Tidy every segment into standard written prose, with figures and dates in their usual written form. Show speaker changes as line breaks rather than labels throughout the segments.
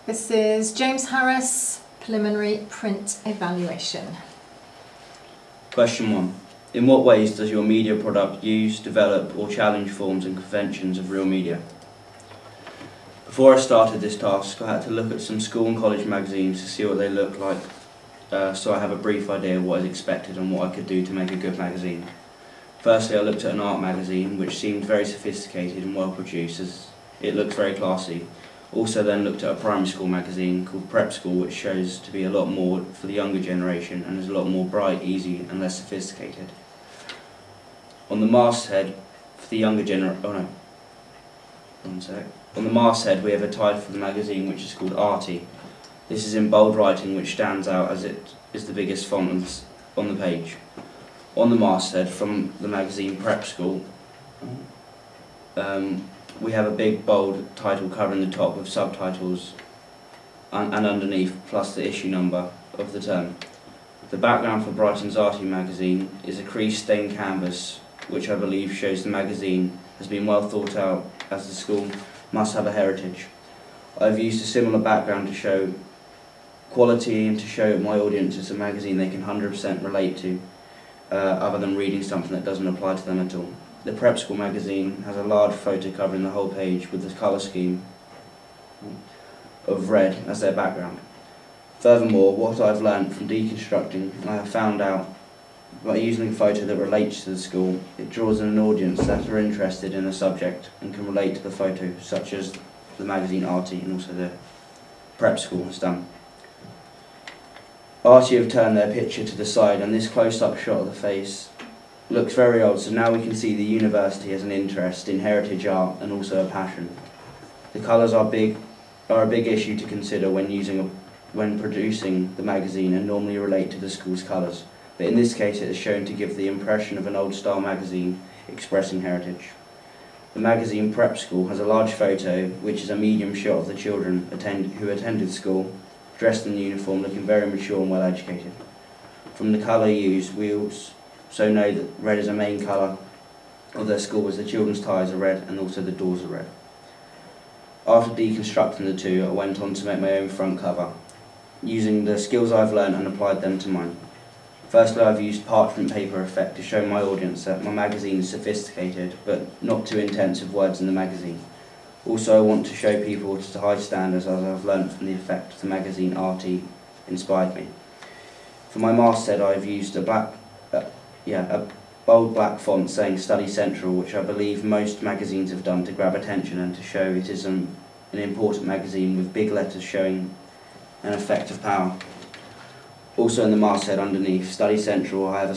This is James Harris, preliminary print evaluation.
Question 1. In what ways does your media product use, develop or challenge forms and conventions of real media? Before I started this task, I had to look at some school and college magazines to see what they look like, so I have a brief idea of what is expected and what I could do to make a good magazine. Firstly, I looked at an art magazine which seemed very sophisticated and well produced, as it looks very classy. Also then looked at a primary school magazine called Prep School, which shows to be a lot more for the younger generation and is a lot more bright, easy and less sophisticated. On the masthead for the younger generation, On the masthead we have a title for the magazine which is called Arty. This is in bold writing which stands out as it is the biggest font on the page. On the masthead from the magazine Prep School, we have a big bold title covering the top with subtitles and underneath plus the issue number of the term. The background for Brighton's Arty magazine is a creased stained canvas which I believe shows the magazine has been well thought out, as the school must have a heritage. I've used a similar background to show quality and to show my audience it's a magazine they can 100% relate to, other than reading something that doesn't apply to them at all. The Prep School magazine has a large photo covering the whole page with the colour scheme of red as their background. Furthermore, what I've learnt from deconstructing, and I have found out by using a photo that relates to the school, it draws in an audience that are interested in the subject and can relate to the photo, such as the magazine Arty and also the Prep School has done. Arty have turned their picture to the side, and this close-up shot of the face looks very old, so now we can see the university has an interest in heritage art and also a passion. The colours are a big issue to consider when producing the magazine and normally relate to the school's colours, but in this case it is shown to give the impression of an old-style magazine expressing heritage. The magazine Prep School has a large photo which is a medium shot of the children who attended school, dressed in uniform, looking very mature and well educated. From the colour used, we also know that red is a main colour of their school, as the children's ties are red and also the doors are red. After deconstructing the two, I went on to make my own front cover, using the skills I've learned and applied them to mine. Firstly, I've used parchment paper effect to show my audience that my magazine is sophisticated, but not too intense with words in the magazine. Also, I want to show people to high standards, as I've learnt from the effect the magazine Arty inspired me. For my masthead, I've used a bold black font saying Study Central, which I believe most magazines have done to grab attention and to show it is an important magazine, with big letters showing an effect of power. Also in the masthead underneath Study Central, I have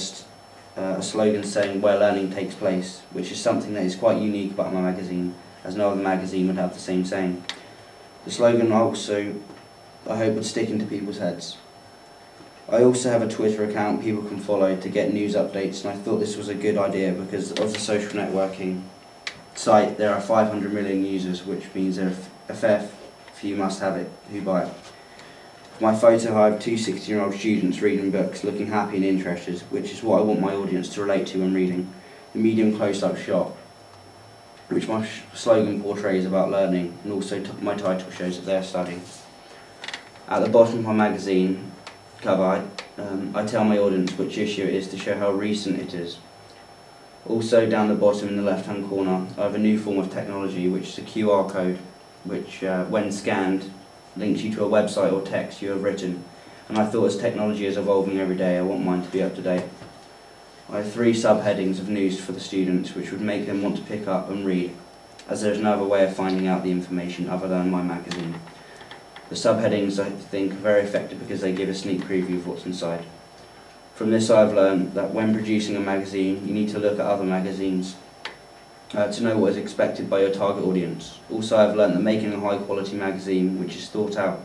a slogan saying where learning takes place, which is something that is quite unique about my magazine, as no other magazine would have the same saying. The slogan also, I hope, would stick into people's heads. I also have a Twitter account people can follow to get news updates, and I thought this was a good idea because of the social networking site. There are 500 million users, which means there are a fair few must have it who buy it. For my photo, I have two 16-year-old students reading books, looking happy and interested, which is what I want my audience to relate to when reading. The medium close-up shot, which my slogan portrays about learning, and also my title shows that they are studying. At the bottom of my magazine cover, I tell my audience which issue it is to show how recent it is. Also down the bottom in the left-hand corner, I have a new form of technology, which is a QR code, which when scanned links you to a website or text you have written, and I thought as technology is evolving every day, I want mine to be up to date. I have 3 subheadings of news for the students which would make them want to pick up and read, as there is no other way of finding out the information other than my magazine. The subheadings, I think, are very effective because they give a sneak preview of what's inside. From this I've learned that when producing a magazine you need to look at other magazines to know what is expected by your target audience. Also, I've learned that making a high quality magazine which is thought out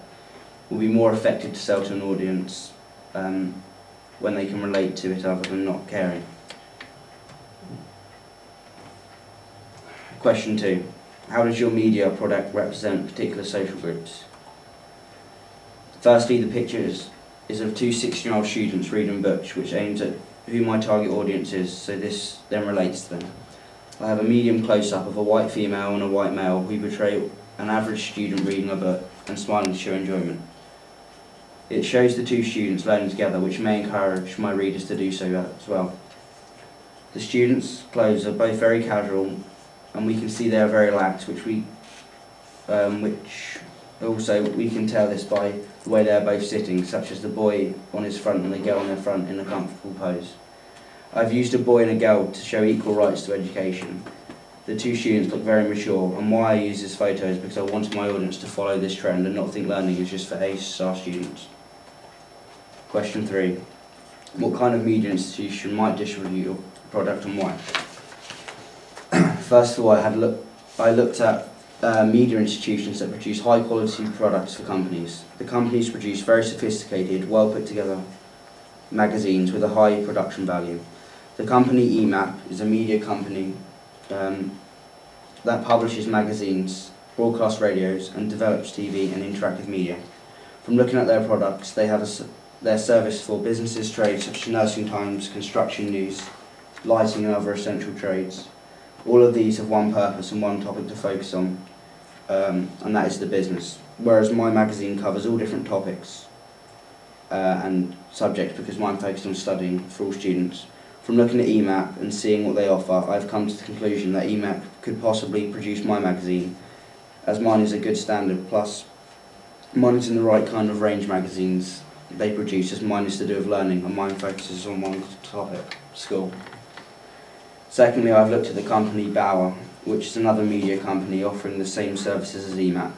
will be more effective to sell to an audience when they can relate to it other than not caring. Question 2. How does your media product represent particular social groups? Firstly, the picture is of two 16-year-old students reading books, which aims at who my target audience is, so this then relates to them. I have a medium close-up of a white female and a white male who portray an average student reading a book and smiling to show enjoyment. It shows the two students learning together, which may encourage my readers to do so as well. The students' clothes are both very casual, and we can see they are very lax, which also we can tell this by the way they are both sitting, such as the boy on his front and the girl on their front in a comfortable pose. I've used a boy and a girl to show equal rights to education. The two students look very mature, and why I use this photo is because I wanted my audience to follow this trend and not think learning is just for A-star students. Question 3. What kind of media institution might distribute your product and why? First of all, I looked at media institutions that produce high quality products for companies. The companies produce very sophisticated, well put together magazines with a high production value. The company EMAP is a media company that publishes magazines, broadcasts radios and develops TV and interactive media. From looking at their products, they have their service for businesses, trades such as nursing homes, construction news, lighting and other essential trades. All of these have one purpose and one topic to focus on, and that is the business. Whereas my magazine covers all different topics and subjects because mine focused on studying for all students. From looking at EMAP and seeing what they offer, I've come to the conclusion that EMAP could possibly produce my magazine, as mine is a good standard, plus mine is in the right kind of range magazines they produce, as mine is to do with learning and mine focuses on one topic, school. Secondly, I've looked at the company Bauer, which is another media company offering the same services as EMAP.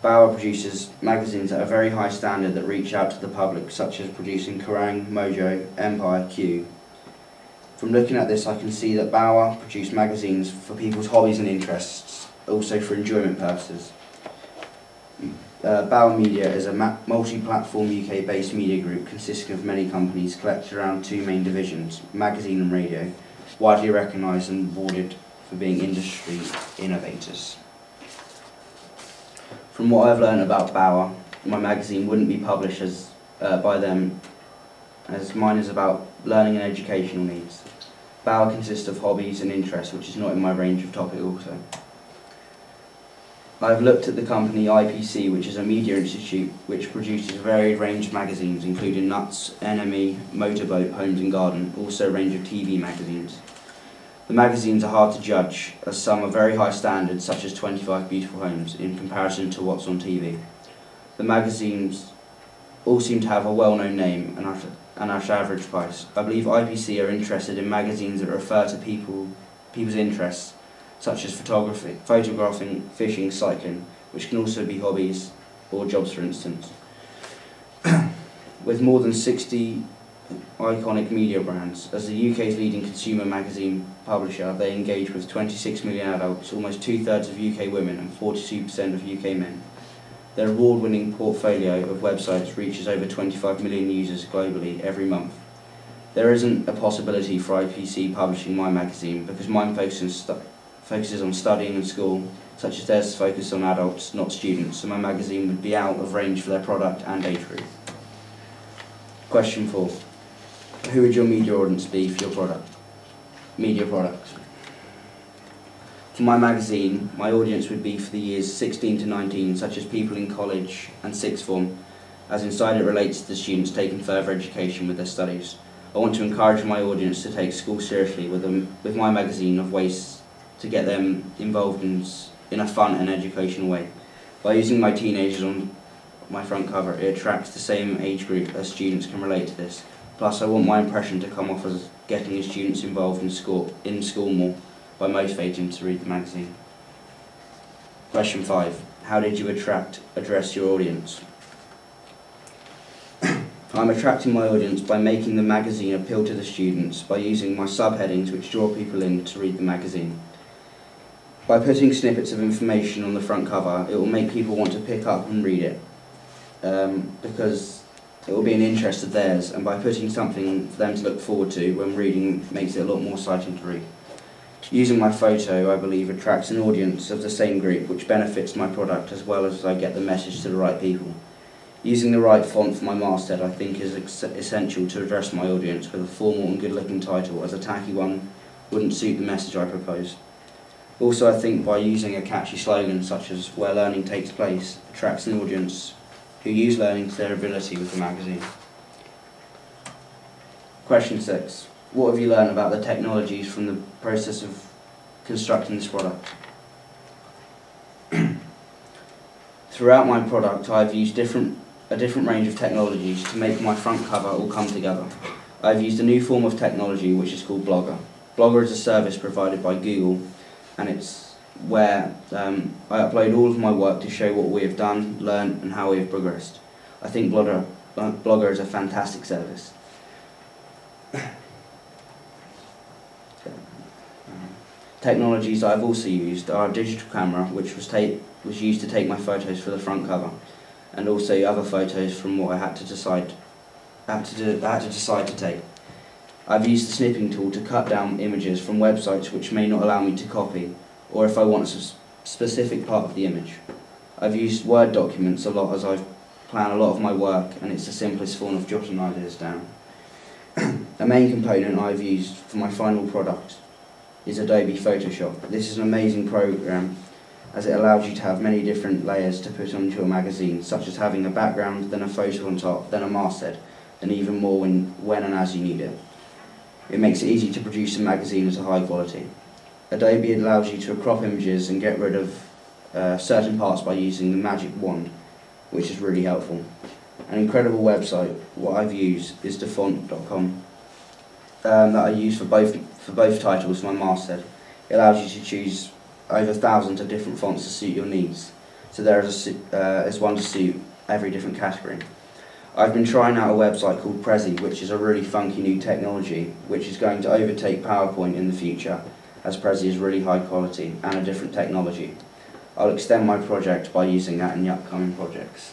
Bauer produces magazines at a very high standard that reach out to the public, such as producing Kerrang, Mojo, Empire, Q. From looking at this, I can see that Bauer produce magazines for people's hobbies and interests, also for enjoyment purposes. Bauer Media is a multi-platform UK-based media group consisting of many companies collected around two main divisions, magazine and radio, widely recognised and awarded for being industry innovators. From what I've learned about Bauer, my magazine wouldn't be published by them, as mine is about learning and educational needs. Bauer consists of hobbies and interests, which is not in my range of topic also. I've looked at the company IPC, which is a media institute which produces a varied range of magazines, including Nuts, NME, Motorboat, Homes and Garden, also a range of TV magazines. The magazines are hard to judge, as some are very high standards, such as 25 Beautiful Homes, in comparison to what's on TV. The magazines all seem to have a well-known name and are average price. I believe IPC are interested in magazines that refer to people's interests, such as photographing, fishing, cycling, which can also be hobbies or jobs, for instance. With more than 60 iconic media brands, as the UK's leading consumer magazine publisher, they engage with 26 million adults, almost 2/3 of UK women and 42% of UK men. Their award-winning portfolio of websites reaches over 25 million users globally every month. There isn't a possibility for IPC publishing my magazine because mine focuses on studying and school, such as theirs focus on adults, not students, so my magazine would be out of range for their product and age group. Question 4. Who would your media audience be for your media products? For my magazine, my audience would be for the years 16 to 19, such as people in college and sixth form, as inside it relates to the students taking further education with their studies. I want to encourage my audience to take school seriously with my magazine of ways to get them involved in a fun and educational way. By using my teenagers on my front cover, it attracts the same age group as students can relate to this. Plus, I want my impression to come off as getting the students involved in school more by motivating them to read the magazine. Question 5. How did you address your audience? I'm attracting my audience by making the magazine appeal to the students by using my subheadings which draw people in to read the magazine. By putting snippets of information on the front cover, it will make people want to pick up and read it, because it will be an interest of theirs, and by putting something for them to look forward to when reading makes it a lot more exciting to read. Using my photo, I believe, attracts an audience of the same group, which benefits my product as well as I get the message to the right people. Using the right font for my masthead, I think, is essential to address my audience with a formal and good-looking title, as a tacky one wouldn't suit the message I propose. Also, I think by using a catchy slogan such as "Where Learning Takes Place" attracts an audience who use learning to their ability with the magazine. Question 6. What have you learned about the technologies from the process of constructing this product? Throughout my product, I've used a different range of technologies to make my front cover all come together. I've used a new form of technology which is called Blogger. Blogger is a service provided by Google, and it's where I upload all of my work to show what we have done, learned and how we have progressed. I think Blogger is a fantastic service. Technologies I've also used are a digital camera, which was used to take my photos for the front cover, and also other photos from what I had to decide to take. I've used the snipping tool to cut down images from websites which may not allow me to copy, or if I want a specific part of the image. I've used Word documents a lot as I plan a lot of my work, and it's the simplest form of jotting ideas down. A main component I've used for my final product is Adobe Photoshop. This is an amazing program as it allows you to have many different layers to put onto a magazine, such as having a background, then a photo on top, then a masthead, and even more when and as you need it. It makes it easy to produce a magazine at a high quality. Adobe allows you to crop images and get rid of certain parts by using the magic wand, which is really helpful. An incredible website, what I've used is dafont.com, that I use for both titles for my masthead. It allows you to choose over thousands of different fonts to suit your needs, so there is one to suit every different category. I've been trying out a website called Prezi, which is a really funky new technology which is going to overtake PowerPoint in the future, as Prezi is really high quality and a different technology. I'll extend my project by using that in the upcoming projects.